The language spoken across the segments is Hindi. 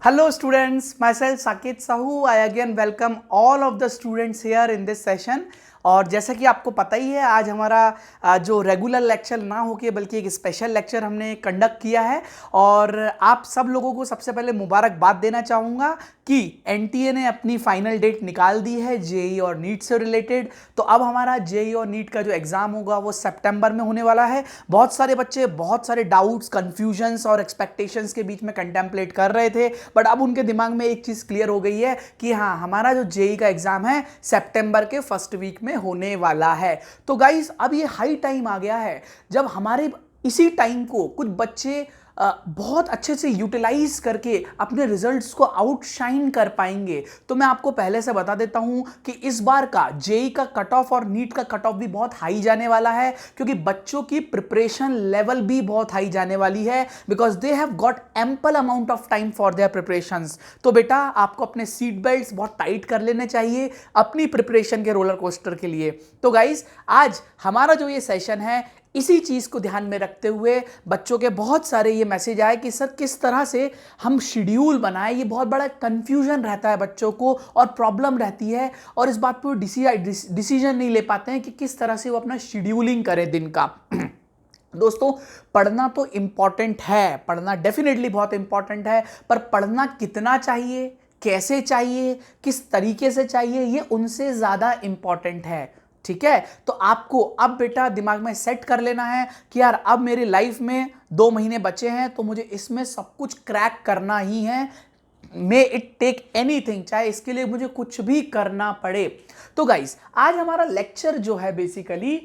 Hello students, myself Saket Sahu. I again welcome all of the students here in this session. और जैसा कि आपको पता ही है आज हमारा जो रेगुलर लेक्चर ना हो के बल्कि एक स्पेशल लेक्चर हमने कंडक्ट किया है और आप सब लोगों को सबसे पहले मुबारकबाद देना चाहूँगा कि एनटीए ने अपनी फाइनल डेट निकाल दी है जेई और नीट से रिलेटेड। तो अब हमारा जेई और नीट का जो एग्ज़ाम होगा वो सितंबर में होने वाला है। बहुत सारे बच्चे बहुत सारे डाउट्स, कन्फ्यूजन्स और एक्सपेक्टेशंस के बीच में कंटेम्पलेट कर रहे थे, बट अब उनके दिमाग में एक चीज़ क्लियर हो गई है कि हाँ, हमारा जो जेई का एग्ज़ाम है सितंबर के फर्स्ट वीक में होने वाला है। तो गाइस, अब ये हाई टाइम आ गया है जब हमारे इसी टाइम को कुछ बच्चे बहुत अच्छे से यूटिलाइज करके अपने रिजल्ट्स को आउटशाइन कर पाएंगे। तो मैं आपको पहले से बता देता हूं कि इस बार का जेई का कट ऑफ और नीट का कट ऑफ भी बहुत हाई जाने वाला है, क्योंकि बच्चों की प्रिपरेशन लेवल भी बहुत हाई जाने वाली है, because they have got ample amount of time for their preparations. तो बेटा, आपको अपने सीट बेल्ट्स बहुत टाइट कर लेने चाहिए अपनी प्रिपरेशन के रोलर कोस्टर के लिए। तो गाइज, आज हमारा जो ये सेशन है इसी चीज़ को ध्यान में रखते हुए बच्चों के बहुत सारे ये मैसेज आए कि सर किस तरह से हम शेड्यूल बनाएं। ये बहुत बड़ा कंफ्यूजन रहता है बच्चों को और प्रॉब्लम रहती है, और इस बात पर डिसीजन नहीं ले पाते हैं कि किस तरह से वो अपना शेड्यूलिंग करें दिन का। दोस्तों, पढ़ना तो इम्पॉर्टेंट है, पढ़ना डेफिनेटली बहुत इम्पॉर्टेंट है, पर पढ़ना कितना चाहिए, कैसे चाहिए, किस तरीके से चाहिए, ये उनसे ज़्यादा इम्पॉर्टेंट है। ठीक है, तो आपको अब बेटा दिमाग में सेट कर लेना है कि यार अब मेरी लाइफ में 2 महीने बचे हैं, तो मुझे इसमें सब कुछ क्रैक करना ही है। मे इट टेक एनीथिंग, चाहे इसके लिए मुझे कुछ भी करना पड़े। तो गाइस, आज हमारा लेक्चर जो है बेसिकली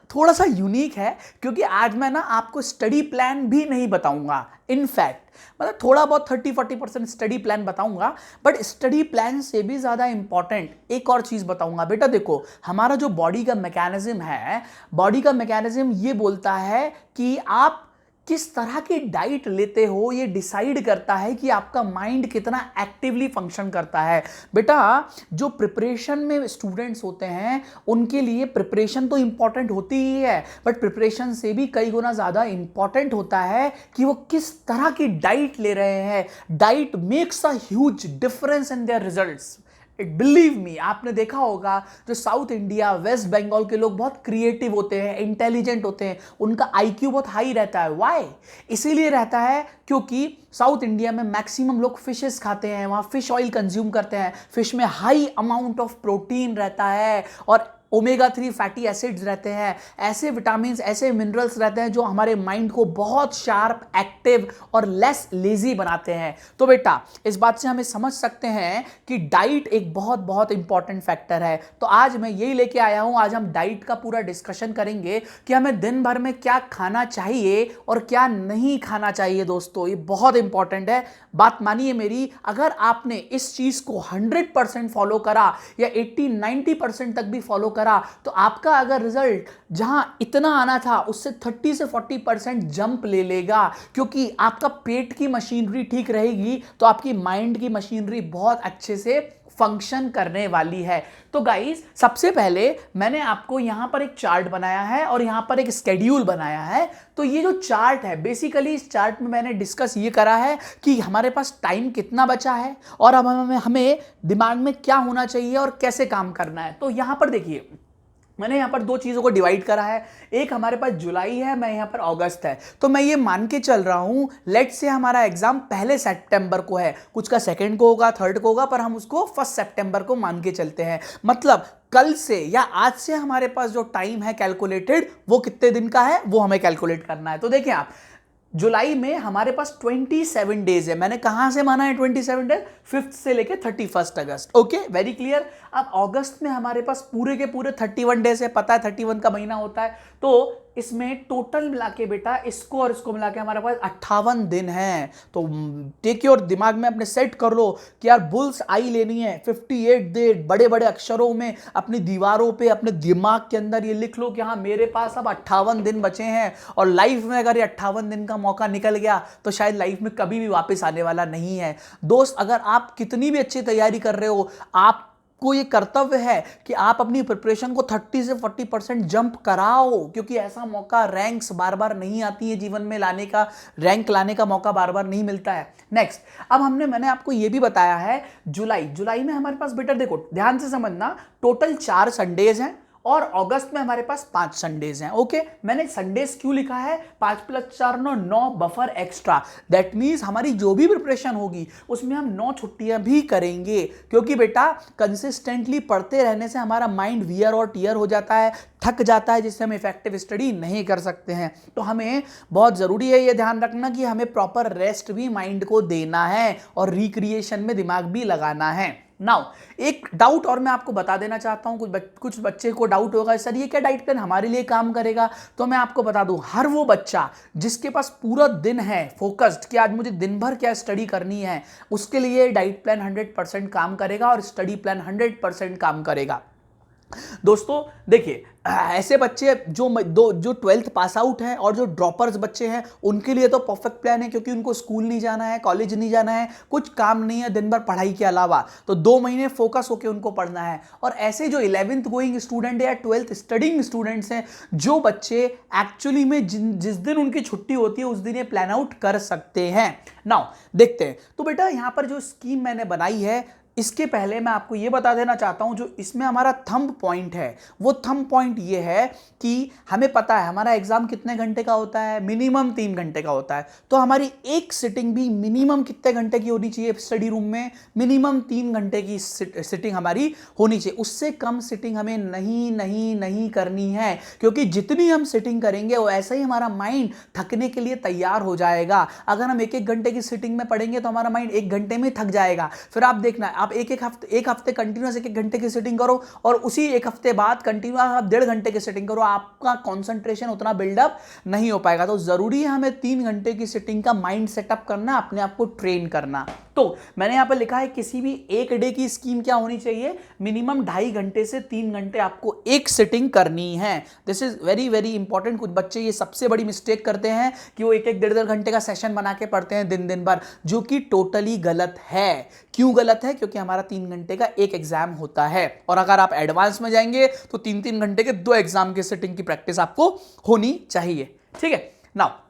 थोड़ा सा यूनिक है, क्योंकि आज मैं ना आपको स्टडी प्लान भी नहीं बताऊंगा। इनफैक्ट मतलब थोड़ा बहुत 30-40% स्टडी प्लान बताऊंगा, बट स्टडी प्लान से भी ज़्यादा इंपॉर्टेंट एक और चीज़ बताऊंगा। बेटा देखो, हमारा जो बॉडी का मैकेनिज्म है, बॉडी का मैकेनिज्म ये बोलता है कि आप किस तरह की डाइट लेते हो, ये डिसाइड करता है कि आपका माइंड कितना एक्टिवली फंक्शन करता है। बेटा, जो प्रिपरेशन में स्टूडेंट्स होते हैं उनके लिए प्रिपरेशन तो इंपॉर्टेंट होती ही है, बट प्रिपरेशन से भी कई गुना ज़्यादा इंपॉर्टेंट होता है कि वो किस तरह की डाइट ले रहे हैं। Diet makes a huge difference in their results. Believe me, आपने देखा होगा जो साउथ इंडिया, वेस्ट बंगाल के लोग बहुत क्रिएटिव होते हैं, इंटेलिजेंट होते हैं, उनका आईक्यू बहुत हाई रहता है। व्हाई? इसीलिए रहता है क्योंकि साउथ इंडिया में मैक्सिमम लोग फिशेस खाते हैं, वहाँ फिश ऑयल कंज्यूम करते हैं। फिश में हाई अमाउंट ऑफ प्रोटीन रहता है और ओमेगा 3 फैटी एसिड्स रहते हैं। ऐसे विटामिन्स, ऐसे मिनरल्स रहते हैं जो हमारे माइंड को बहुत शार्प, एक्टिव और लेस लेजी बनाते हैं। तो बेटा, इस बात से हमें समझ सकते हैं कि डाइट एक बहुत बहुत इंपॉर्टेंट फैक्टर है। तो आज मैं यही लेके आया हूं, आज हम डाइट का पूरा डिस्कशन करेंगे कि हमें दिन भर में क्या खाना चाहिए और क्या नहीं खाना चाहिए। दोस्तों, ये बहुत इंपॉर्टेंट है, बात मानिए मेरी। अगर आपने इस चीज को 100% फॉलो करा या 80-90% तक भी फॉलो करा, तो आपका अगर रिजल्ट जहां इतना आना था उससे 30 से 40% जंप ले लेगा, क्योंकि आपका पेट की मशीनरी ठीक रहेगी तो आपकी माइंड की मशीनरी बहुत अच्छे से फंक्शन करने वाली है। तो गाइस, सबसे पहले मैंने आपको यहां पर एक चार्ट बनाया है और यहां पर एक स्केड्यूल बनाया है। तो ये जो चार्ट है, बेसिकली इस चार्ट में मैंने डिस्कस ये करा है कि हमारे पास टाइम कितना बचा है और अब हमें दिमाग में क्या होना चाहिए और कैसे काम करना है। तो यहां पर देखिए, मैंने यहाँ पर 2 चीज़ों को डिवाइड करा है। एक हमारे पास जुलाई है, मैं यहाँ पर अगस्त है। तो मैं ये मान के चल रहा हूँ, लेट्स से हमारा एग्जाम पहले सितंबर को है, कुछ का सेकंड को होगा, थर्ड को होगा, पर हम उसको 1 सितंबर को मान के चलते हैं। मतलब कल से या आज से हमारे पास जो टाइम है कैलकुलेटेड, वो कितने दिन का है वो हमें कैलकुलेट करना है। तो देखिए आप, जुलाई में हमारे पास 27 डेज है। मैंने कहां से माना है 27 डेज? 5th से लेके 31 अगस्त। Okay, very clear. अब अगस्त में हमारे पास पूरे के पूरे 31 डेज है, पता है 31 का महीना होता है। तो इसमें टोटल मिला के बेटा, इसको और इसको मिला के हमारे पास 58 दिन है। तो टेक योर दिमाग में अपने सेट कर लो कि यार बुल्स आई लेनी है 58 दिन, बड़े बड़े अक्षरों में अपनी दीवारों पे, अपने दिमाग के अंदर ये लिख लो कि हाँ, मेरे पास अब 58 दिन बचे हैं। और लाइफ में अगर ये 58 दिन का मौका निकल गया तो शायद लाइफ में कभी भी वापस आने वाला नहीं है। दोस्त, अगर आप कितनी भी अच्छी तैयारी कर रहे हो, आप आपको ये कर्तव्य है कि आप अपनी प्रिपरेशन को 30 से 40% जंप कराओ, क्योंकि ऐसा मौका रैंक्स बार बार नहीं आती है जीवन में लाने का, रैंक लाने का मौका बार बार नहीं मिलता है। नेक्स्ट, अब मैंने आपको ये भी बताया है जुलाई में हमारे पास बेटा देखो ध्यान से समझना, टोटल 4 संडेज हैं और अगस्त में हमारे पास 5 संडेज हैं। ओके, मैंने संडेज क्यों लिखा है? 5 + 4 9 बफर एक्स्ट्रा। दैट मीन्स हमारी जो भी प्रिपरेशन होगी उसमें हम 9 छुट्टियां भी करेंगे, क्योंकि बेटा कंसिस्टेंटली पढ़ते रहने से हमारा माइंड वियर और टियर हो जाता है, थक जाता है, जिससे हम इफेक्टिव स्टडी नहीं कर सकते हैं। तो हमें बहुत ज़रूरी है ये ध्यान रखना कि हमें प्रॉपर रेस्ट भी माइंड को देना है और रिक्रिएशन में दिमाग भी लगाना है। नाउ एक डाउट और मैं आपको बता देना चाहता हूं, कुछ बच्चे को डाउट होगा सर ये क्या डाइट प्लान हमारे लिए काम करेगा? तो मैं आपको बता दूं, हर वो बच्चा जिसके पास पूरा दिन है फोकस्ड कि आज मुझे दिन भर क्या स्टडी करनी है, उसके लिए डाइट प्लान 100% काम करेगा और स्टडी प्लान 100% काम करेगा। दोस्तों देखिए, ऐसे बच्चे जो 12th पास आउट हैं और जो ड्रॉपर्स बच्चे हैं उनके लिए तो परफेक्ट प्लान है, क्योंकि उनको स्कूल नहीं जाना है, कॉलेज नहीं जाना है, कुछ काम नहीं है दिन भर पढ़ाई के अलावा, तो 2 महीने फोकस होकर उनको पढ़ना है। और ऐसे जो 11th गोइंग स्टूडेंट है या 12th स्टडिंग स्टूडेंट्स हैं, जो बच्चे एक्चुअली में जिस दिन उनकी छुट्टी होती है उस दिन ये प्लान आउट कर सकते हैं। नाउ देखते हैं, तो बेटा यहां पर जो स्कीम मैंने बनाई है, इसके पहले मैं आपको ये बता देना चाहता हूं, जो इसमें हमारा थंब पॉइंट है, वो थंब पॉइंट ये है कि हमें पता है हमारा एग्जाम कितने घंटे का होता है, मिनिमम 3 घंटे का होता है। तो हमारी एक सिटिंग भी मिनिमम कितने घंटे की होनी चाहिए स्टडी रूम में? मिनिमम 3 घंटे की सिटिंग हमारी होनी चाहिए, उससे कम सिटिंग हमें नहीं करनी है, क्योंकि जितनी हम सिटिंग करेंगे वो ऐसा ही हमारा माइंड थकने के लिए तैयार हो जाएगा। अगर हम 1-1 घंटे की सिटिंग में पढ़ेंगे तो हमारा माइंड 1 घंटे में थक जाएगा। फिर आप देखना, आप एक हफ्ते कंटिन्यूअस 1-1 घंटे की सेटिंग करो और उसी एक हफ्ते बाद कंटिन्यूअस आप 1.5 घंटे की सेटिंग करो, आपका कंसंट्रेशन उतना बिल्डअप नहीं हो पाएगा। तो जरूरी है हमें 3 घंटे की सेटिंग का माइंड सेटअप करना, अपने आप को ट्रेन करना। तो मैंने यहां पर लिखा है किसी भी एक डे की स्कीम क्या होनी चाहिए? मिनिमम 2.5 घंटे से 3 घंटे आपको एक सेटिंग करनी है। This is very very important. कुछ बच्चे ये सबसे बड़ी मिस्टेक करते हैं कि वो 1-1 1.5 घंटे का सेशन बना के पढ़ते हैं दिन भर, जो कि टोटली गलत है। क्यों गलत है? क्योंकि हमारा 3 घंटे का एक एग्जाम होता है, और अगर आप एडवांस में जाएंगे तो 3-3 घंटे के 2 एग्जाम की सेटिंग की प्रैक्टिस आपको होनी चाहिए। ठीक है, नाउ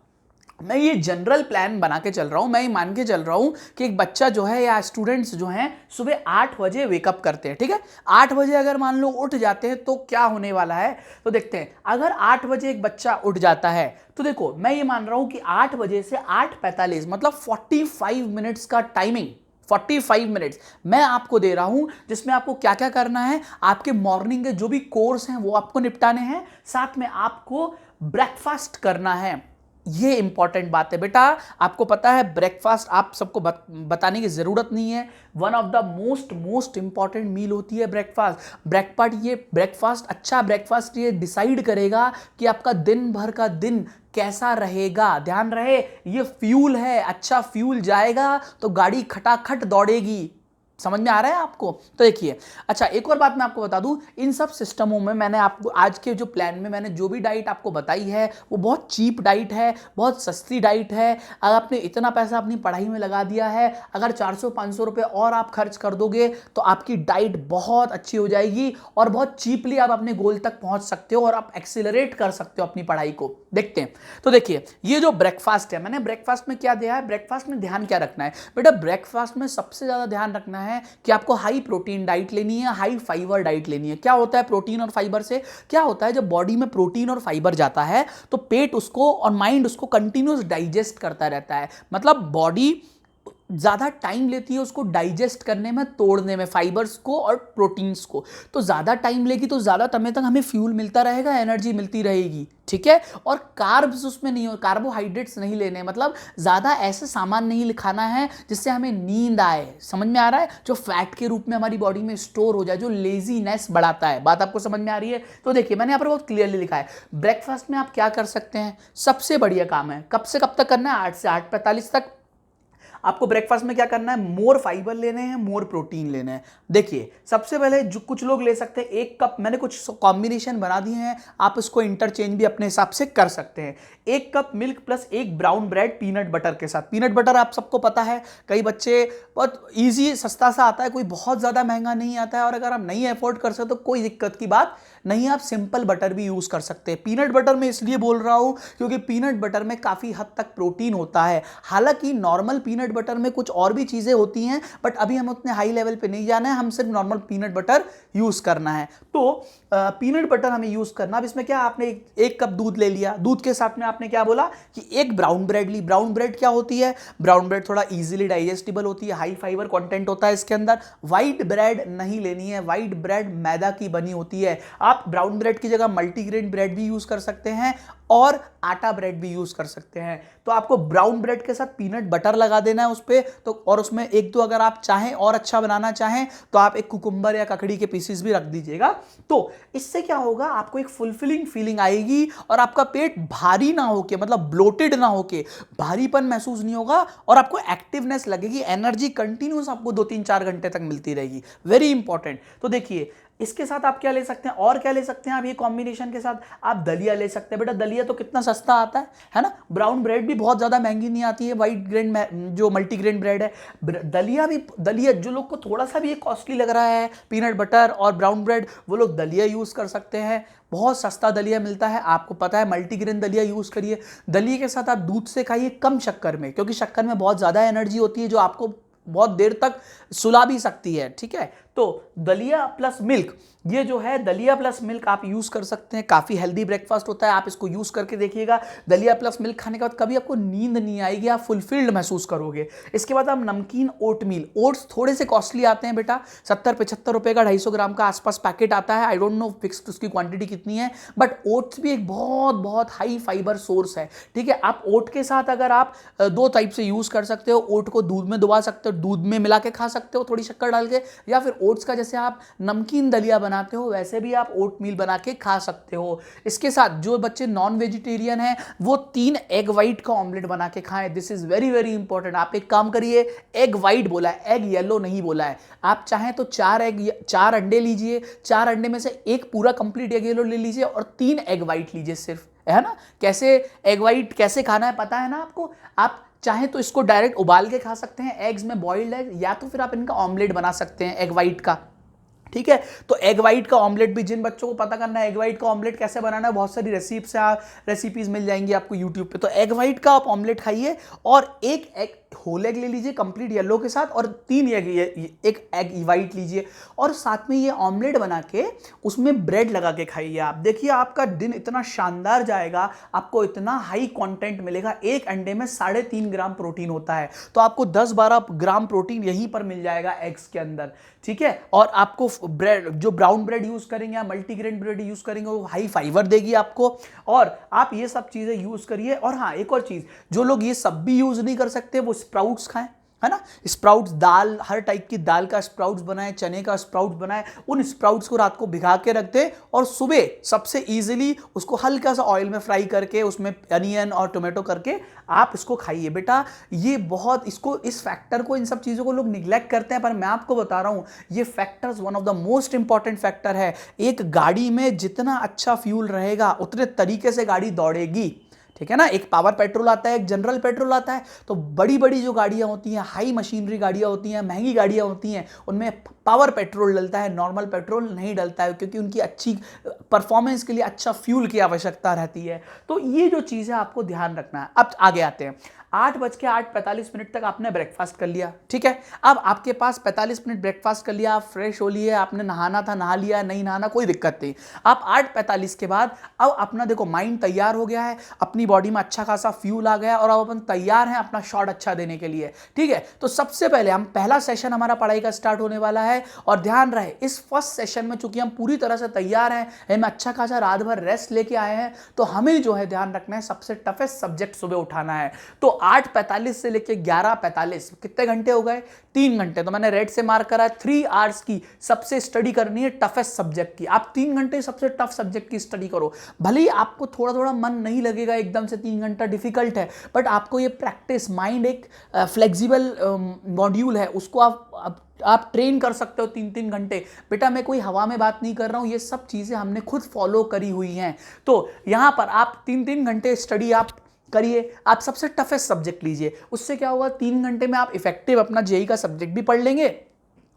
मैं ये जनरल प्लान बना के चल रहा हूं, मैं ये मान के चल रहा हूं कि एक बच्चा जो है या स्टूडेंट्स जो हैं सुबह 8 बजे वेकअप करते हैं। ठीक है, 8 बजे अगर मान लो उठ जाते हैं तो क्या होने वाला है, तो देखते हैं। अगर 8 बजे एक बच्चा उठ जाता है तो देखो मैं ये मान रहा हूं कि 8 बजे से 8:45 मतलब 45 मिनट्स का टाइमिंग, 45 मिनट्स मैं आपको दे रहा हूं, जिसमें आपको क्या क्या करना है, आपके मॉर्निंग के जो भी कोर्स हैं वो आपको निपटाने हैं, साथ में आपको ब्रेकफास्ट करना है। ये इंपॉर्टेंट बात है बेटा, आपको पता है ब्रेकफास्ट आप सबको बताने की जरूरत नहीं है, one of the most important meal होती है ब्रेकफास्ट। ये ब्रेकफास्ट, अच्छा ब्रेकफास्ट ये डिसाइड करेगा कि आपका दिन भर का दिन कैसा रहेगा। ध्यान रहे, ये फ्यूल है, अच्छा फ्यूल जाएगा तो गाड़ी खटाखट दौड़ेगी। समझ में आ रहा है आपको? तो देखिए, अच्छा एक और बात मैं आपको बता दूं, इन सब सिस्टमों में मैंने आपको आज के जो प्लान में मैंने जो भी डाइट आपको बताई है वो बहुत चीप डाइट है, बहुत सस्ती डाइट है। अगर आपने इतना पैसा अपनी पढ़ाई में लगा दिया है, अगर 400-500 रुपये और आप खर्च कर दोगे तो आपकी डाइट बहुत अच्छी हो जाएगी और बहुत चीपली आप अपने गोल तक पहुंच सकते हो और आप एक्सीलरेट कर सकते हो अपनी पढ़ाई को। देखते हैं, तो देखिए ये जो ब्रेकफास्ट है, मैंने ब्रेकफास्ट में क्या दिया है, ब्रेकफास्ट में ध्यान क्या रखना है बेटा? ब्रेकफास्ट में सबसे ज्यादा ध्यान रखना है कि आपको हाई प्रोटीन डाइट लेनी है, हाई फाइबर डाइट लेनी है। क्या होता है प्रोटीन और फाइबर से? क्या होता है, जब बॉडी में प्रोटीन और फाइबर जाता है तो पेट उसको और माइंड उसको कंटिन्यूअस डाइजेस्ट करता रहता है, मतलब बॉडी ज़्यादा टाइम लेती है उसको डाइजेस्ट करने में, तोड़ने में फाइबर्स को और प्रोटीन्स को। तो ज़्यादा टाइम लेगी तो ज़्यादा समय तक हमें फ्यूल मिलता रहेगा, एनर्जी मिलती रहेगी। ठीक है, और कार्ब्स उसमें नहीं हो, कार्बोहाइड्रेट्स नहीं लेने, मतलब ज़्यादा ऐसे सामान नहीं खाना है जिससे हमें नींद आए। समझ में आ रहा है? जो फैट के रूप में हमारी बॉडी में स्टोर हो जाए, जो लेजीनेस बढ़ाता है। बात आपको समझ में आ रही है? तो देखिए मैंने यहाँ पर बहुत क्लियरली लिखा है, ब्रेकफास्ट में आप क्या कर सकते हैं। सबसे बढ़िया काम है, कब से कब तक करना है? 8 से 8:45 तक आपको ब्रेकफास्ट में क्या करना है, मोर फाइबर लेने हैं, मोर प्रोटीन लेने हैं। देखिए सबसे पहले जो कुछ लोग ले सकते हैं 1 कप, मैंने कुछ कॉम्बिनेशन बना दिए हैं, आप इसको इंटरचेंज भी अपने हिसाब से कर सकते हैं। 1 cup milk plus 1 brown bread peanut butter के साथ। पीनट बटर आप सबको पता है, कई बच्चे बहुत ईजी सस्ता सा आता है, कोई बहुत ज़्यादा महंगा नहीं आता है, और अगर आप नहीं अफोर्ड कर सकते तो कोई दिक्कत की बात नहीं, आप सिंपल बटर भी यूज़ कर सकते हैं। पीनट बटर में इसलिए बोल रहा हूँ क्योंकि पीनट बटर में काफ़ी हद तक प्रोटीन होता है। हालांकि नॉर्मल पीनट बटर में कुछ और भी चीज़ें होती हैं, बट अभी हम उतने हाई लेवल पे नहीं जाना है, हम सिर्फ नॉर्मल पीनट बटर यूज़ करना है। तो पीनट बटर हमें यूज़ करना। अब इसमें क्या, आपने 1 कप दूध ले लिया, दूध के साथ में आपने क्या बोला कि 1 ब्राउन ब्रेड ली। ब्राउन ब्रेड क्या होती है, ब्राउन ब्रेड थोड़ा इजीली डाइजेस्टिबल होती है, हाई फाइबर कंटेंट होता है इसके अंदर। वाइट ब्रेड नहीं लेनी है, वाइट ब्रेड मैदा की बनी होती है। आप ब्राउन ब्रेड की जगह मल्टीग्रेन ब्रेड भी यूज़ कर सकते हैं और आटा ब्रेड भी यूज़ कर सकते हैं। तो आपको ब्राउन ब्रेड के साथ पीनट बटर लगा देना है उस पर, तो और उसमें 1-2 अगर आप चाहें और अच्छा बनाना चाहें तो आप एक कुकुम्बर या ककड़ी के पीसेस भी रख दीजिएगा। तो इससे क्या होगा, आपको एक फुलफिलिंग फीलिंग आएगी और आपका पेट भारी ना होके, मतलब ब्लोटेड ना होके भारीपन महसूस नहीं होगा, और आपको एक्टिवनेस लगेगी, एनर्जी कंटिन्यूस आपको 2-3-4 घंटे तक मिलती रहेगी। Very important. तो देखिए इसके साथ आप क्या ले सकते हैं, और क्या ले सकते हैं आप, ये कॉम्बिनेशन के साथ आप दलिया ले सकते हैं। बेटा दलिया तो कितना सस्ता आता है ना। ब्राउन ब्रेड भी बहुत ज़्यादा महंगी नहीं आती है, वाइट ग्रेन जो मल्टीग्रेन ब्रेड है। दलिया जो लोग को थोड़ा सा भी ये कॉस्टली लग रहा है, पीनट बटर और ब्राउन ब्रेड, वो लोग दलिया यूज़ कर सकते हैं। बहुत सस्ता दलिया मिलता है, आपको पता है, मल्टीग्रेन दलिया यूज़ करिए। दलिया के साथ आप दूध से खाइए कम शक्कर में, क्योंकि शक्कर में बहुत ज़्यादा एनर्जी होती है जो आपको बहुत देर तक सुला भी सकती है। ठीक है, तो दलिया प्लस मिल्क, ये जो है दलिया प्लस मिल्क आप यूज़ कर सकते हैं। काफ़ी हेल्दी ब्रेकफास्ट होता है, आप इसको यूज़ करके देखिएगा। दलिया प्लस मिल्क खाने के बाद कभी आपको नींद नहीं आएगी, आप फुलफिल्ड महसूस करोगे। इसके बाद आप नमकीन ओट मील, ओट्स थोड़े से कॉस्टली आते हैं बेटा, 70-75 रुपये का 250 ग्राम का आसपास पैकेट आता है। आई डोंट नो फिक्स उसकी क्वांटिटी कितनी है, बट ओट्स भी एक बहुत बहुत हाई फाइबर सोर्स है। ठीक है, आप ओट के साथ अगर आप 2 टाइप से यूज़ कर सकते हो। ओट को दूध में डुबा सकते हो, दूध में मिला के खा सकते हो थोड़ी शक्कर डाल के, या फिर ओट्स का जैसे आप नमकीन दलिया बनाते हो वैसे भी आप ओट मील बना के खा सकते हो। इसके साथ जो बच्चे नॉन वेजिटेरियन हैं वो 3 एग वाइट का ऑमलेट बना के खाएं। This is very very important. आप एक काम करिए, एग वाइट बोला है, एग येलो नहीं बोला है। आप चाहें तो 4 अंडे लीजिए, 4 अंडे में से 1 पूरा कंप्लीट एग येलो ले लीजिए और 3 एग वाइट लीजिए सिर्फ, है ना। कैसे एग वाइट कैसे खाना है पता है ना आपको। आप चाहे तो इसको डायरेक्ट उबाल के खा सकते हैं एग्स में, बॉइल्ड एग, या तो फिर आप इनका ऑमलेट बना सकते हैं एग वाइट का। ठीक है, तो एग वाइट का ऑमलेट भी, जिन बच्चों को पता करना है एग वाइट का ऑमलेट कैसे बनाना है, बहुत सारी रेसिपीज मिल जाएंगी आपको यूट्यूब पे। तो एग वाइट का आप ऑमलेट खाइए और एक होल एग ले लीजिए कंप्लीट येलो के साथ, और 3 एक एग वाइट लीजिए, और साथ में ये ऑमलेट बना के उसमें ब्रेड लगा के खाइए। आप देखिए आपका दिन इतना शानदार जाएगा, आपको इतना हाई कंटेंट मिलेगा। एक अंडे में 3.5 ग्राम प्रोटीन होता है, तो आपको 10-12 ग्राम प्रोटीन यहीं पर मिल जाएगा एग्स के अंदर। ठीक है, और आपको ब्रेड, जो ब्राउन ब्रेड यूज करेंगे या मल्टीग्रेन ब्रेड यूज करेंगे, वो हाई फाइबर देगी आपको, और आप ये सब चीजें यूज करिए। और हाँ, एक और चीज, जो लोग ये सब भी यूज नहीं कर सकते वो स्प्राउट्स खाएं, है ना। स्प्राउट्स, दाल, हर टाइप की दाल का स्प्राउट्स बनाए, चने का स्प्राउट्स बनाए, उन स्प्राउट्स को रात को भिगा के रख दे और सुबह सबसे इजीली उसको हल्का सा ऑयल में फ्राई करके उसमें अनियन और टोमेटो करके आप इसको खाइए। बेटा ये बहुत, इसको, इस फैक्टर को, इन सब चीज़ों को लोग निग्लेक्ट करते हैं, पर मैं आपको बता रहा हूँ ये factors one of the most important factor है। एक गाड़ी में जितना अच्छा फ्यूल रहेगा उतने तरीके से गाड़ी दौड़ेगी। ठीक है ना, एक पावर पेट्रोल आता है, एक जनरल पेट्रोल आता है। तो बड़ी बड़ी जो गाड़ियां होती हैं, हाई मशीनरी गाड़ियां होती हैं, महंगी गाड़ियां होती हैं, उनमें पावर पेट्रोल डलता है, नॉर्मल पेट्रोल नहीं डलता है, क्योंकि उनकी अच्छी परफॉर्मेंस के लिए अच्छा फ्यूल की आवश्यकता रहती है। तो ये जो चीज़ है आपको ध्यान रखना है। अब आगे आते हैं। 8:45 तक आपने ब्रेकफास्ट कर लिया। ठीक है, अब आपके पास 45 मिनट ब्रेकफास्ट कर लिया, आप फ्रेश हो लिए, आपने नहाना था नहा लिया, नहीं नहाना कोई दिक्कत नहीं। आप 8:45 के बाद अब अपना देखो माइंड तैयार हो गया है, अपनी बॉडी में अच्छा खासा फ्यूल आ गया और अब अपन तैयार हैं अपना शॉट अच्छा देने के लिए। ठीक है, तो सबसे पहले हम पहला सेशन हमारा पढ़ाई का स्टार्ट होने वाला है, और ध्यान रहे इस फर्स्ट सेशन में चूंकि हम पूरी तरह से तैयार हैं, हम अच्छा खासा रात भर रेस्ट लेके आए हैं, तो हमें जो है ध्यान रखना है सबसे टफेस्ट सब्जेक्ट सुबह उठाना है। तो 8:45 से लेके 11:45 कितने घंटे हो गए? 3 घंटे। तो मैंने रेड से मार्क करा 3 आवर्स की सबसे स्टडी करनी है टफेस्ट सब्जेक्ट की। आप 3 घंटे सबसे टफ सब्जेक्ट की स्टडी करो। भले ही आपको थोड़ा थोड़ा मन नहीं लगेगा, एकदम से 3 घंटा डिफिकल्ट है, बट आपको ये प्रैक्टिस, माइंड एक फ्लेक्सिबल मॉड्यूल है, उसको आप ट्रेन कर सकते हो 3-3 घंटे। बेटा मैं कोई हवा में बात नहीं कर रहा हूं, ये सब चीजें हमने खुद फॉलो करी हुई हैं। तो यहां पर आप 3-3 घंटे स्टडी आप करिए। आप सबसे टफेस्ट सब्जेक्ट लीजिए, उससे क्या होगा 3 घंटे में आप इफेक्टिव अपना जेई का सब्जेक्ट भी पढ़ लेंगे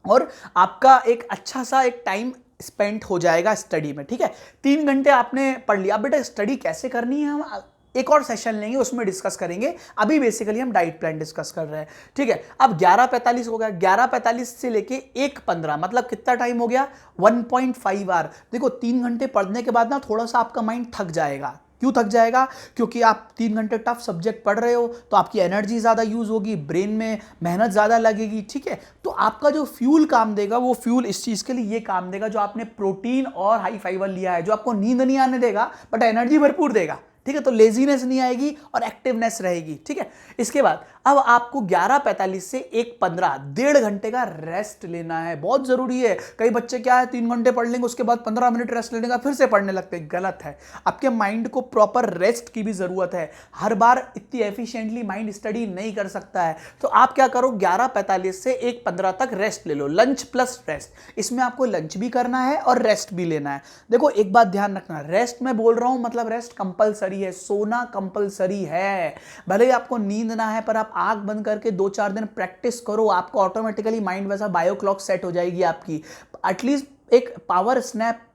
और आपका एक अच्छा सा एक टाइम स्पेंड हो जाएगा स्टडी में। ठीक है, 3 घंटे आपने पढ़ लिया। अब बेटा स्टडी कैसे करनी है हम एक और सेशन लेंगे, उसमें डिस्कस करेंगे। अभी बेसिकली हम डाइट प्लान डिस्कस कर रहे हैं। ठीक है, अब 11:45 हो गया। 11:45 से लेके 1:15 मतलब कितना टाइम हो गया? 1.5 आवर। देखो 3 घंटे पढ़ने के बाद ना थोड़ा सा आपका माइंड थक जाएगा। क्यों थक जाएगा? क्योंकि आप 3 घंटे टफ सब्जेक्ट पढ़ रहे हो, तो आपकी एनर्जी ज़्यादा यूज़ होगी, ब्रेन में मेहनत ज़्यादा लगेगी। ठीक है, तो आपका जो फ्यूल काम देगा वो फ्यूल इस चीज़ के लिए ये काम देगा जो आपने प्रोटीन और हाई फाइबर लिया है, जो आपको नींद नहीं आने देगा बट एनर्जी भरपूर देगा। ठीक है, तो लेजीनेस नहीं आएगी और एक्टिवनेस रहेगी। ठीक है, इसके बाद अब आपको 11:45 से 1:15 1.5 घंटे का रेस्ट लेना है, बहुत जरूरी है। कई बच्चे क्या है 3 घंटे पढ़ लेंगे, उसके बाद 15 मिनट रेस्ट लेने का फिर से पढ़ने लगते हैं। गलत है, आपके माइंड को प्रॉपर रेस्ट की भी जरूरत है। हर बार इतनी एफिशिएंटली माइंड स्टडी नहीं कर सकता है। तो आप क्या करो 11:45 से 1:15 तक रेस्ट ले लो, लंच प्लस रेस्ट। इसमें आपको लंच भी करना है और रेस्ट भी लेना है। देखो एक बात ध्यान रखना, रेस्ट में बोल रहा हूं मतलब रेस्ट कंपलसरी है, सोना कंपलसरी है। भले ही आपको नींद ना है पर आप आंख बंद करके 2-4 दिन प्रैक्टिस करो, आपको ऑटोमेटिकली माइंड वैसा बायो क्लॉक सेट हो जाएगी आपकी। एटलीस्ट एक पावर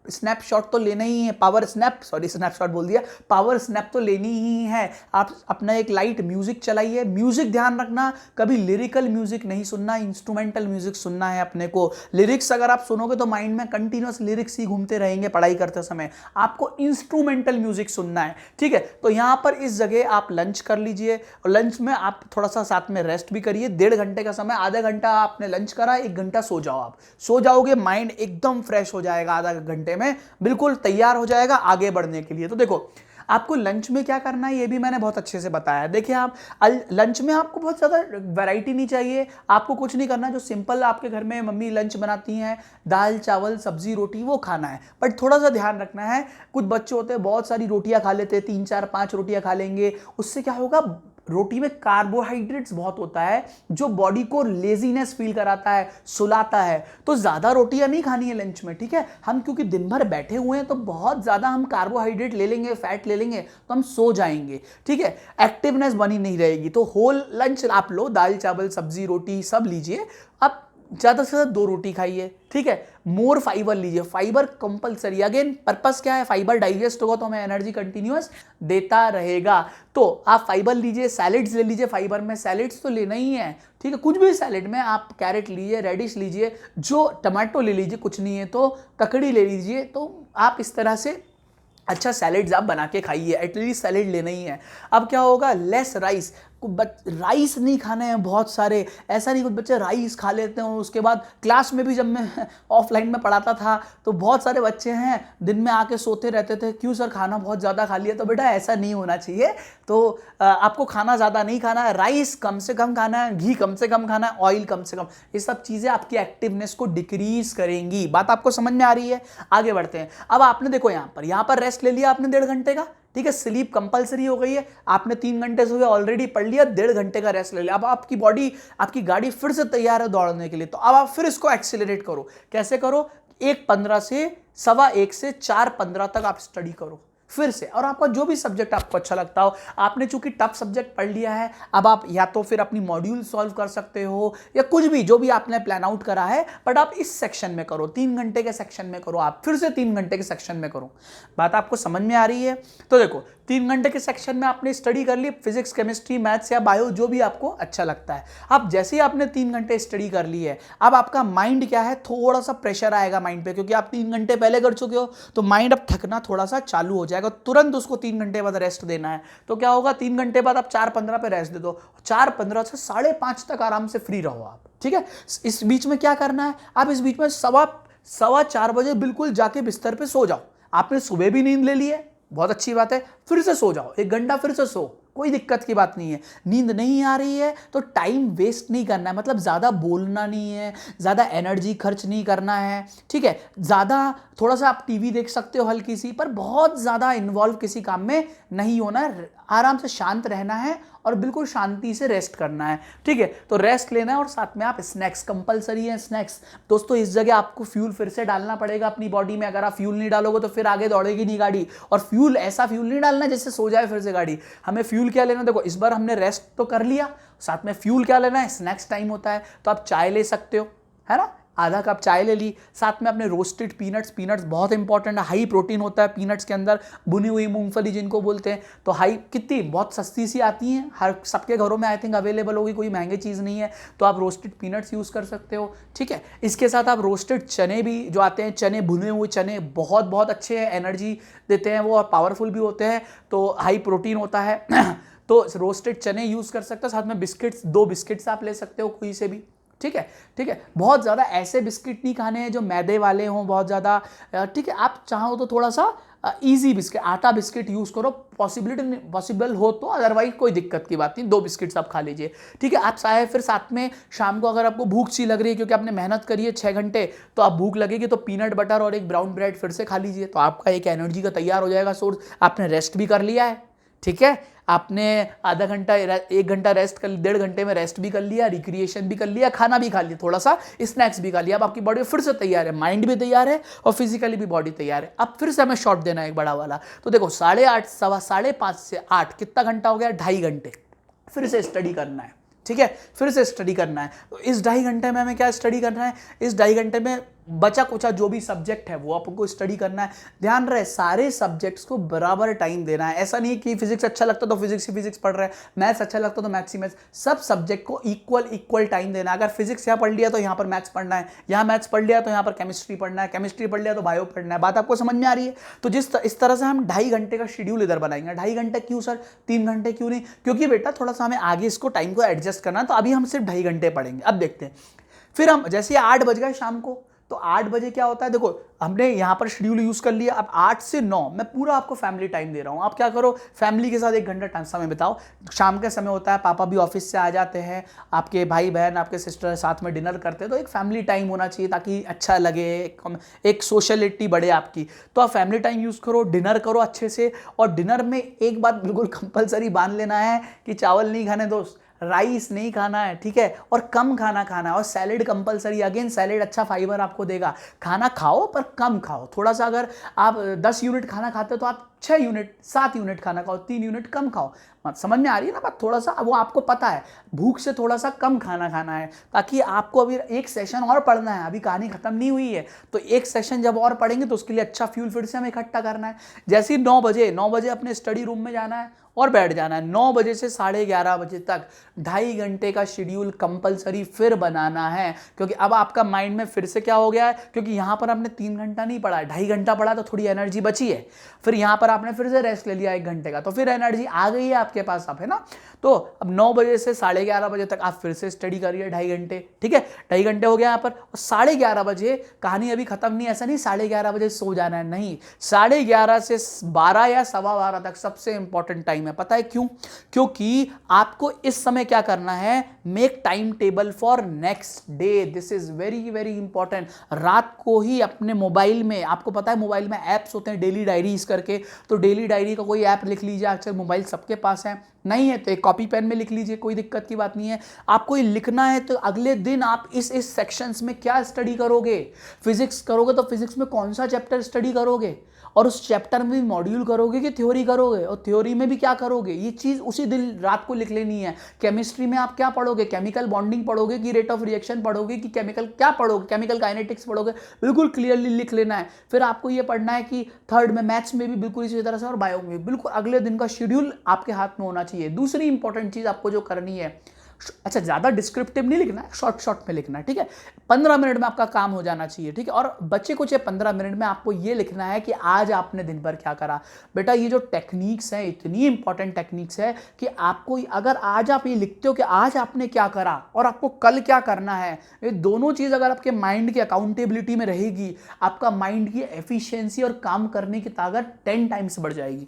स्नैपशॉट तो लेना ही है, स्नैपशॉट बोल दिया, पावर स्नैप तो लेनी ही है। आप अपना एक लाइट म्यूजिक चलाइए। म्यूजिक ध्यान रखना, कभी लिरिकल म्यूजिक नहीं सुनना, इंस्ट्रूमेंटल म्यूजिक सुनना है अपने को। लिरिक्स अगर आप सुनोगे तो माइंड में कंटिन्यूअस लिरिक्स ही घूमते रहेंगे पढ़ाई करते समय। आपको इंस्ट्रूमेंटल म्यूजिक सुनना है। ठीक है, तो यहां पर इस जगह आप लंच कर लीजिए और लंच में आप थोड़ा सा साथ में रेस्ट भी करिए। 1.5 घंटे का समय, आधा घंटा आपने लंच करा, 1 घंटा सो जाओ। आप सो जाओगे, माइंड एकदम फ्रेश हो जाएगा, आधा घंटे में बिल्कुल तैयार हो जाएगा आगे बढ़ने के लिए। तो देखो आपको लंच में क्या करना है ये भी मैंने बहुत अच्छे से बताया। देखिए आप लंच में आपको बहुत ज़्यादा वैरायटी नहीं चाहिए, आपको कुछ नहीं करना। जो सिंपल आपके घर में मम्मी लंच बनाती हैं, दाल चावल सब्जी रोटी, वो खाना है। बट थोड़ा सा ध्यान रखना है, कुछ बच्चे होते हैं बहुत सारी रोटियां खा लेते हैं, 3-4-5 रोटियां खा लेंगे। उससे क्या होगा, रोटी में कार्बोहाइड्रेट्स बहुत होता है जो बॉडी को लेजीनेस फील कराता है, सुलाता है। तो ज्यादा रोटियां नहीं खानी है लंच में। ठीक है, हम क्योंकि दिन भर बैठे हुए हैं तो बहुत ज्यादा हम कार्बोहाइड्रेट ले लेंगे, फैट ले लेंगे तो हम सो जाएंगे। ठीक है, एक्टिवनेस बनी नहीं रहेगी। तो होल लंच आप लो, दाल चावल सब्जी रोटी सब लीजिए। आप ज्यादा से ज्यादा 2 रोटी खाइए। ठीक है, मोर फाइबर लीजिए, फाइबर कंपलसरी। अगेन पर्पस क्या है, फाइबर डाइजेस्ट होगा तो हमें एनर्जी कंटिन्यूअस देता रहेगा। तो आप फाइबर लीजिए, सैलेड्स ले लीजिए। फाइबर में सैलेड्स तो लेना ही है। ठीक है, कुछ भी सैलेड में आप कैरेट लीजिए, रेडिश लीजिए, जो टमाटो ले लीजिए, कुछ नहीं है तो ककड़ी ले लीजिए। तो आप इस तरह से अच्छा सैलेड्स आप बना के खाइए, एटलीस्ट सैलेड लेना ही है। अब क्या होगा, लेस राइस। राइस नहीं खाने हैं बहुत सारे, ऐसा नहीं कुछ बच्चे राइस खा लेते हैं। उसके बाद क्लास में भी जब मैं ऑफलाइन में पढ़ाता था तो बहुत सारे बच्चे हैं दिन में आके सोते रहते थे, क्यों सर खाना बहुत ज़्यादा खा लिया। तो बेटा ऐसा नहीं होना चाहिए। तो आपको खाना ज़्यादा नहीं खाना है, राइस कम से कम खाना है, घी कम से कम खाना है, ऑयल कम से कम। ये सब चीज़ें आपकी एक्टिवनेस को डिक्रीज करेंगी। बात आपको समझ में आ रही है? आगे बढ़ते हैं। अब आपने देखो यहाँ पर रेस्ट ले लिया आपने 1.5 घंटे का। ठीक है, स्लीप कंपलसरी हो गई है, आपने 3 घंटे से ऑलरेडी पढ़ लिया, 1.5 घंटे का रेस्ट ले लिया। अब आपकी बॉडी, आपकी गाड़ी फिर से तैयार है दौड़ने के लिए। तो अब आप फिर इसको एक्सेलरेट करो। कैसे करो, 1:15 से 1:15 से 4:15 तक आप स्टडी करो फिर से। और आपका जो भी सब्जेक्ट आपको अच्छा लगता हो, आपने चूंकि टफ सब्जेक्ट पढ़ लिया है, अब आप या तो फिर अपनी मॉड्यूल सॉल्व कर सकते हो या कुछ भी जो भी आपने प्लान आउट करा है, बट आप इस सेक्शन में करो, 3 घंटे के सेक्शन में करो, आप फिर से 3 घंटे के सेक्शन में करो। बात आपको समझ में आ रही है? तो देखो 3 घंटे के सेक्शन में आपने स्टडी कर ली, फिजिक्स केमिस्ट्री मैथ्स या बायो जो भी आपको अच्छा लगता है। अब जैसे ही आपने 3 घंटे स्टडी कर ली है, अब आपका माइंड क्या है, थोड़ा सा प्रेशर आएगा माइंड पे, क्योंकि आप 3 घंटे पहले कर चुके हो। तो माइंड अब थकना थोड़ा सा चालू हो जाएगा, तुरंत उसको 3 घंटे बाद रेस्ट देना है। तो क्या होगा, 3 घंटे बाद आप 4:15 पे रेस्ट दे दो, 4:15 से 5:30 तक आराम से फ्री रहो आप। ठीक है, इस बीच में क्या करना है, आप इस बीच में 4:15 बजे बिल्कुल जाके बिस्तर पे सो जाओ। आपने सुबह भी नींद ले ली है, बहुत अच्छी बात है, फिर से सो जाओ, 1 घंटा फिर से सो। कोई दिक्कत की बात नहीं है। नींद नहीं आ रही है तो टाइम वेस्ट नहीं करना है, मतलब ज़्यादा बोलना नहीं है, ज़्यादा एनर्जी खर्च नहीं करना है, ठीक है। ज़्यादा थोड़ा सा आप टीवी देख सकते हो हल्की सी, पर बहुत ज़्यादा इन्वॉल्व किसी काम में नहीं होना है, आराम से शांत रहना है और बिल्कुल शांति से रेस्ट करना है, ठीक है। तो रेस्ट लेना है और साथ में आप स्नैक्स, कंपलसरी है स्नैक्स। दोस्तों इस जगह आपको फ्यूल फिर से डालना पड़ेगा अपनी बॉडी में, अगर आप फ्यूल नहीं डालोगे तो फिर आगे दौड़ेगी नहीं गाड़ी। और फ्यूल ऐसा फ्यूल नहीं डालना जैसे सो जाए फिर से गाड़ी। हमें फ्यूल क्या लेना, देखो इस बार हमने रेस्ट तो कर लिया, साथ में फ्यूल क्या लेना है, स्नैक्स टाइम होता है तो आप चाय ले सकते हो, है ना, आधा कप चाय ले ली, साथ में अपने रोस्टेड पीनट्स, पीनट्स बहुत इंपॉर्टेंट है, हाई प्रोटीन होता है पीनट्स के अंदर, भुनी हुई मूंगफली जिनको बोलते हैं। तो हाई कितनी बहुत सस्ती सी आती हैं, हर सबके घरों में आई थिंक अवेलेबल होगी, कोई महंगी चीज़ नहीं है, तो आप रोस्टेड पीनट्स यूज़ कर सकते हो, ठीक है। इसके साथ आप रोस्टेड चने भी जो आते हैं, चने, भुने हुए चने बहुत बहुत अच्छे हैं, एनर्जी देते हैं वो और पावरफुल भी होते हैं, तो हाई प्रोटीन होता है तो रोस्टेड चने यूज़ कर सकते हो। साथ में बिस्किट्स, 2 बिस्किट्स आप ले सकते हो कोई से भी, ठीक है, ठीक है। बहुत ज़्यादा ऐसे बिस्किट नहीं खाने हैं जो मैदे वाले हों बहुत ज़्यादा, ठीक है। आप चाहो तो थोड़ा सा इजी बिस्किट, आटा बिस्किट यूज़ करो, पॉसिबल हो तो, अदरवाइज कोई दिक्कत की बात नहीं, 2 बिस्किट्स आप खा लीजिए, ठीक है। आप चाहे फिर साथ में शाम को अगर आपको भूख सी लग रही है क्योंकि आपने मेहनत करी है 6 घंटे, तो आप भूख लगेगी तो पीनट बटर और एक ब्राउन ब्रेड फिर से खा लीजिए, तो आपका एक एनर्जी का तैयार हो जाएगा सोर्स। आपने रेस्ट भी कर लिया है, ठीक है, आपने आधा घंटा 1 घंटा रेस्ट कर, 1.5 घंटे में रेस्ट भी कर लिया, रिक्रिएशन भी कर लिया, खाना भी खा लिया, थोड़ा सा स्नैक्स भी खा लिया, अब आपकी बॉडी फिर से तैयार है, माइंड भी तैयार है और फिजिकली भी बॉडी तैयार है। अब फिर से हमें शॉट देना है एक बड़ा वाला, तो देखो 8:30, 5:30 से 8 कितना घंटा हो गया, 2.5 घंटे फिर से स्टडी करना है, ठीक है, फिर से स्टडी करना है। तो इस 2.5 घंटे में हमें क्या स्टडी करना है, इस 2.5 घंटे में बचा कुचा जो भी सब्जेक्ट है वो आपको स्टडी करना है। ध्यान रहे सारे सब्जेक्ट्स को बराबर टाइम देना है, ऐसा नहीं कि फिजिक्स अच्छा लगता तो फिजिक्स ही फिजिक्स पढ़ रहे हैं, मैथ्स अच्छा लगता तो मैथ्स ही मैथ्स, सब सब्जेक्ट को इक्वल टाइम देना है। अगर फिजिक्स यहाँ पढ़ लिया तो यहाँ पर मैथ्स पढ़ना है, यहाँ मैथ्स पढ़ लिया तो यहाँ पर केमिस्ट्री पढ़ना है, केमिस्ट्री पढ़ लिया तो बायो पढ़ना है। बात आपको समझ में आ रही है? तो इस तरह से हम 2.5 घंटे का शेड्यूल इधर बनाएंगे। 2.5 घंटे क्यों सर, 3 घंटे क्यों नहीं? क्योंकि बेटा थोड़ा सा हमें आगे इसको टाइम को एडजस्ट करना है, तो अभी हम सिर्फ 2.5 घंटे पढ़ेंगे। अब देखते हैं, फिर हम जैसे 8 बज गए शाम को, तो 8 बजे क्या होता है, देखो हमने यहाँ पर शेड्यूल यूज़ कर लिया। अब 8 से 9 मैं पूरा आपको फैमिली टाइम दे रहा हूँ। आप क्या करो, फैमिली के साथ 1 घंटा टाइम समय बिताओ। शाम का समय होता है, पापा भी ऑफिस से आ जाते हैं, आपके भाई बहन, आपके सिस्टर साथ में डिनर करते हैं, तो एक फैमिली टाइम होना चाहिए ताकि अच्छा लगे, एक सोशलिटी बढ़े आपकी। तो आप फैमिली टाइम यूज़ करो, डिनर करो अच्छे से। और डिनर में एक बात बिल्कुल कंपलसरी बांध लेना है कि चावल नहीं खाने दोस्त, राइस नहीं खाना है, ठीक है, और कम खाना खाना है। और सैलेड कंपलसरी, अगेन सैलेड अच्छा फाइबर आपको देगा। खाना खाओ पर कम खाओ, थोड़ा सा, अगर आप 10 यूनिट खाना खाते हो तो आप 6 यूनिट 7 यूनिट खाना खाओ, 3 यूनिट कम खाओ। समझ में आ रही है ना बात? थोड़ा सा वो आपको पता है, भूख से थोड़ा सा कम खाना खाना है, ताकि आपको अभी एक सेशन और पढ़ना है, अभी कहानी खत्म नहीं हुई है, तो एक सेशन जब और पढ़ेंगे तो उसके लिए अच्छा फ्यूल फिर से हमें इकट्ठा करना है। जैसे ही 9 बजे अपने स्टडी रूम में जाना है और बैठ जाना है। 9 बजे से 11:30 बजे तक 2.5 घंटे का शेड्यूल कंपलसरी फिर बनाना है, क्योंकि अब आपका माइंड में फिर से क्या हो गया है, क्योंकि यहाँ पर आपने 3 घंटा नहीं पढ़ा है, 2.5 घंटा पढ़ा तो थोड़ी एनर्जी बची है, फिर यहाँ पर आपने फिर से रेस्ट ले लिया 1 घंटे का, तो फिर एनर्जी आ गई है आपके पास अब, है ना। तो अब 9 बजे से 11:30 बजे तक आप फिर से स्टडी करिए 2.5 घंटे, ठीक है, 2.5 घंटे हो गया यहाँ पर। और 11:30 बजे कहानी अभी खत्म नहीं, ऐसा नहीं 11:30 बजे सो जाना है, नहीं, 11:30 से 12 या 12:15 तक सबसे इंपॉर्टेंट टाइम है। पता है क्यों? क्योंकि आपको इस समय क्या करना है, make time table for next day, this is very very important. रात को ही अपने मोबाइल में, आपको पता है मोबाइल में एप्स होते हैं डेली डायरीज करके, तो डेली डायरी का कोई ऐप लिख लीजिए। आजकल मोबाइल सबके पास है, नहीं है तो एक कॉपी पेन में लिख लीजिए, कोई दिक्कत की बात नहीं है। आपको ये लिखना है तो अगले दिन आप इस सेक्शंस में क्या स्टडी करोगे। फिजिक्स करोगे तो फिजिक्स में कौन सा चैप्टर स्टडी करोगे, और उस चैप्टर में भी मॉड्यूल करोगे कि थ्योरी करोगे, और थ्योरी में भी क्या करोगे, ये चीज़ उसी दिन रात को लिख लेनी है। केमिस्ट्री में आप क्या पढ़ोगे, केमिकल बॉन्डिंग पढ़ोगे कि रेट ऑफ रिएक्शन पढ़ोगे कि केमिकल क्या पढ़ोगे, केमिकल काइनेटिक्स पढ़ोगे, बिल्कुल क्लियरली लिख लेना है। फिर आपको ये पढ़ना है कि थर्ड में मैथ्स में भी बिल्कुल इसी तरह से, और बायो में भी बिल्कुल अगले दिन का शेड्यूल आपके हाथ में होना चाहिए। दूसरी इंपॉर्टेंट चीज़ आपको जो करनी है, अच्छा ज़्यादा डिस्क्रिप्टिव नहीं लिखना है, शॉर्ट में लिखना है, ठीक है, 15 मिनट में आपका काम हो जाना चाहिए, ठीक है। और बच्चे कुछ 15 मिनट में आपको ये लिखना है कि आज आपने दिन भर क्या करा। बेटा ये जो टेक्निक्स हैं, इतनी इंपॉर्टेंट टेक्निक्स है कि आपको, अगर आज आप ये लिखते हो कि आज आपने क्या करा और आपको कल क्या करना है, ये दोनों चीज़ अगर आपके माइंड की अकाउंटेबिलिटी में रहेगी, आपका माइंड की एफिशिएंसी और काम करने की ताकत 10 टाइम्स बढ़ जाएगी।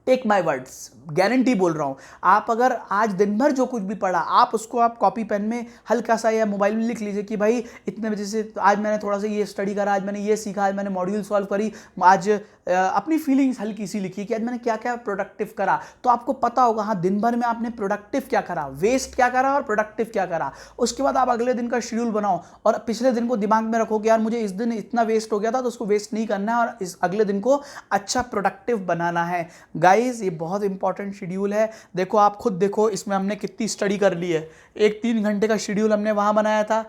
टेक माई वर्ड्स, गारंटी बोल रहा हूँ। आप अगर आज दिन भर जो कुछ भी पढ़ा आप उसको आप कॉपी पेन में हल्का सा या मोबाइल में लिख लीजिए कि भाई इतने बजे से आज मैंने थोड़ा सा ये स्टडी करा, आज मैंने ये सीखा, आज मैंने मॉड्यूल सॉल्व करी, आज अपनी फीलिंग्स हल्की सी लिखी कि आज मैंने क्या क्या प्रोडक्टिव करा। तो आपको पता होगा हाँ दिन भर में आपने प्रोडक्टिव क्या करा, वेस्ट क्या करा और प्रोडक्टिव क्या करा। उसके बाद आप अगले दिन का शेड्यूल बनाओ और पिछले दिन को दिमाग में रखो कि यार मुझे इस दिन इतना वेस्ट हो गया था तो उसको वेस्ट नहीं करना है और इस अगले दिन को अच्छा प्रोडक्टिव बनाना है। गाइज ये बहुत इंपॉर्टेंट शेड्यूल है। देखो आप खुद देखो इसमें हमने कितनी स्टडी कर ली है। एक 3 घंटे का शेड्यूल हमने वहाँ बनाया था,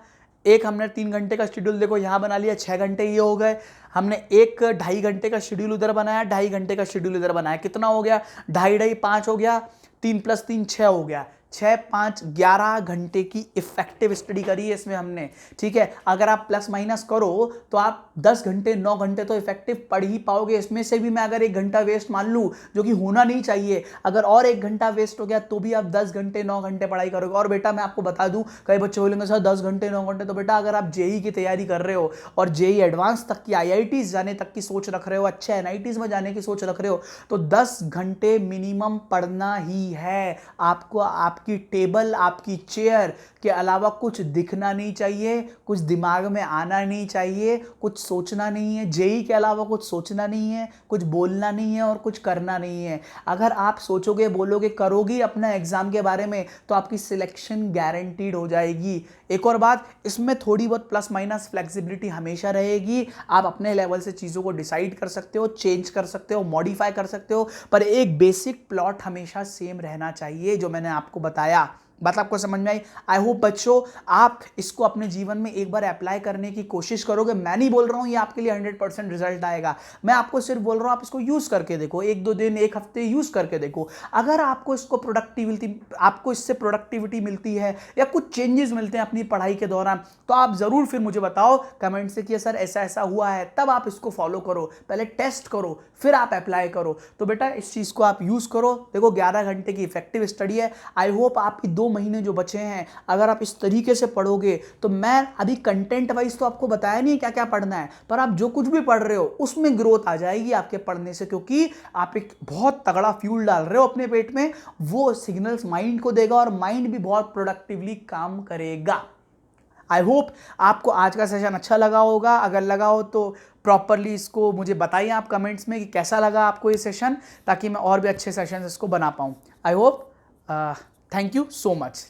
एक हमने 3 घंटे का शेड्यूल देखो यहाँ बना लिया, 6 घंटे ये हो गए। हमने एक 2.5 घंटे का शेड्यूल उधर बनाया, 2.5 घंटे का शेड्यूल इधर बनाया, कितना हो गया 2.5 5 हो गया, 3 + 3 6 हो गया, 6 5 11 घंटे की इफेक्टिव स्टडी करी है इसमें हमने। ठीक है, अगर आप प्लस माइनस करो तो आप 10 घंटे 9 घंटे तो इफेक्टिव पढ़ ही पाओगे। इसमें से भी मैं अगर 1 घंटा वेस्ट मान लूँ जो कि होना नहीं चाहिए, अगर और 1 घंटा वेस्ट हो गया तो भी आप 10 घंटे 9 घंटे पढ़ाई करोगे। और बेटा मैं आपको बता दूं, कई बच्चे बोलेंगे सर 10 घंटे 9 घंटे, तो बेटा अगर आप जेई की तैयारी कर रहे हो और जेई एडवांस तक की IITs जाने तक की सोच रख रहे हो, अच्छे NITs में जाने की सोच रख रहे हो, तो 10 घंटे मिनिमम पढ़ना ही है। आपको आपकी टेबल आपकी चेयर के अलावा कुछ दिखना नहीं चाहिए, कुछ दिमाग में आना नहीं चाहिए, कुछ सोचना नहीं है। जेई के अलावा कुछ सोचना नहीं है, कुछ बोलना नहीं है और कुछ करना नहीं है। अगर आप सोचोगे बोलोगे करोगे अपना एग्जाम के बारे में तो आपकी सिलेक्शन गारंटीड हो जाएगी। एक और बात, इसमें थोड़ी बहुत प्लस माइनस फ्लेक्सिबिलिटी हमेशा रहेगी। आप अपने लेवल से चीज़ों को डिसाइड कर सकते हो, चेंज कर सकते हो, मॉडिफाई कर सकते हो, पर एक बेसिक प्लॉट हमेशा सेम रहना चाहिए जो मैंने आपको बताया। बात आपको समझ में आई? आई होप बच्चों आप इसको अपने जीवन में एक बार अप्लाई करने की कोशिश करोगे। मैं नहीं बोल रहा हूं ये आपके लिए 100% रिजल्ट आएगा, मैं आपको सिर्फ बोल रहा हूं आप इसको यूज करके देखो, 1-2 दिन 1 हफ्ते यूज करके देखो। अगर आपको इससे प्रोडक्टिविटी मिलती है या कुछ चेंजेस मिलते हैं अपनी पढ़ाई के दौरान, तो आप जरूर फिर मुझे बताओ कमेंट से कि सर ऐसा ऐसा हुआ है, तब आप इसको फॉलो करो, पहले टेस्ट करो फिर आप अप्लाई करो। तो बेटा इस चीज को आप यूज करो। देखो 11 घंटे की इफेक्टिव स्टडी है। आई होप आपकी 2 महीने जो बचे हैं अगर आप इस तरीके से पढ़ोगे, तो मैं अभी कंटेंट वाइज तो आपको बताया नहीं क्या क्या पढ़ना है, पर आप जो कुछ भी पढ़ रहे हो उसमें ग्रोथ आ जाएगी आपके पढ़ने से, क्योंकि आप एक बहुत तगड़ा फ्यूल डाल रहे हो अपने पेट में, वो सिग्नल्स माइंड को देगा और माइंड भी बहुत प्रोडक्टिवली काम करेगा। आई होप आपको आज का सेशन अच्छा लगा होगा। अगर लगा हो तो प्रॉपरली इसको मुझे बताइए आप कमेंट्स में कि कैसा लगा आपको ये सेशन, ताकि मैं और भी अच्छे सेशन इसको बना पाऊँ। I hope, thank you so much.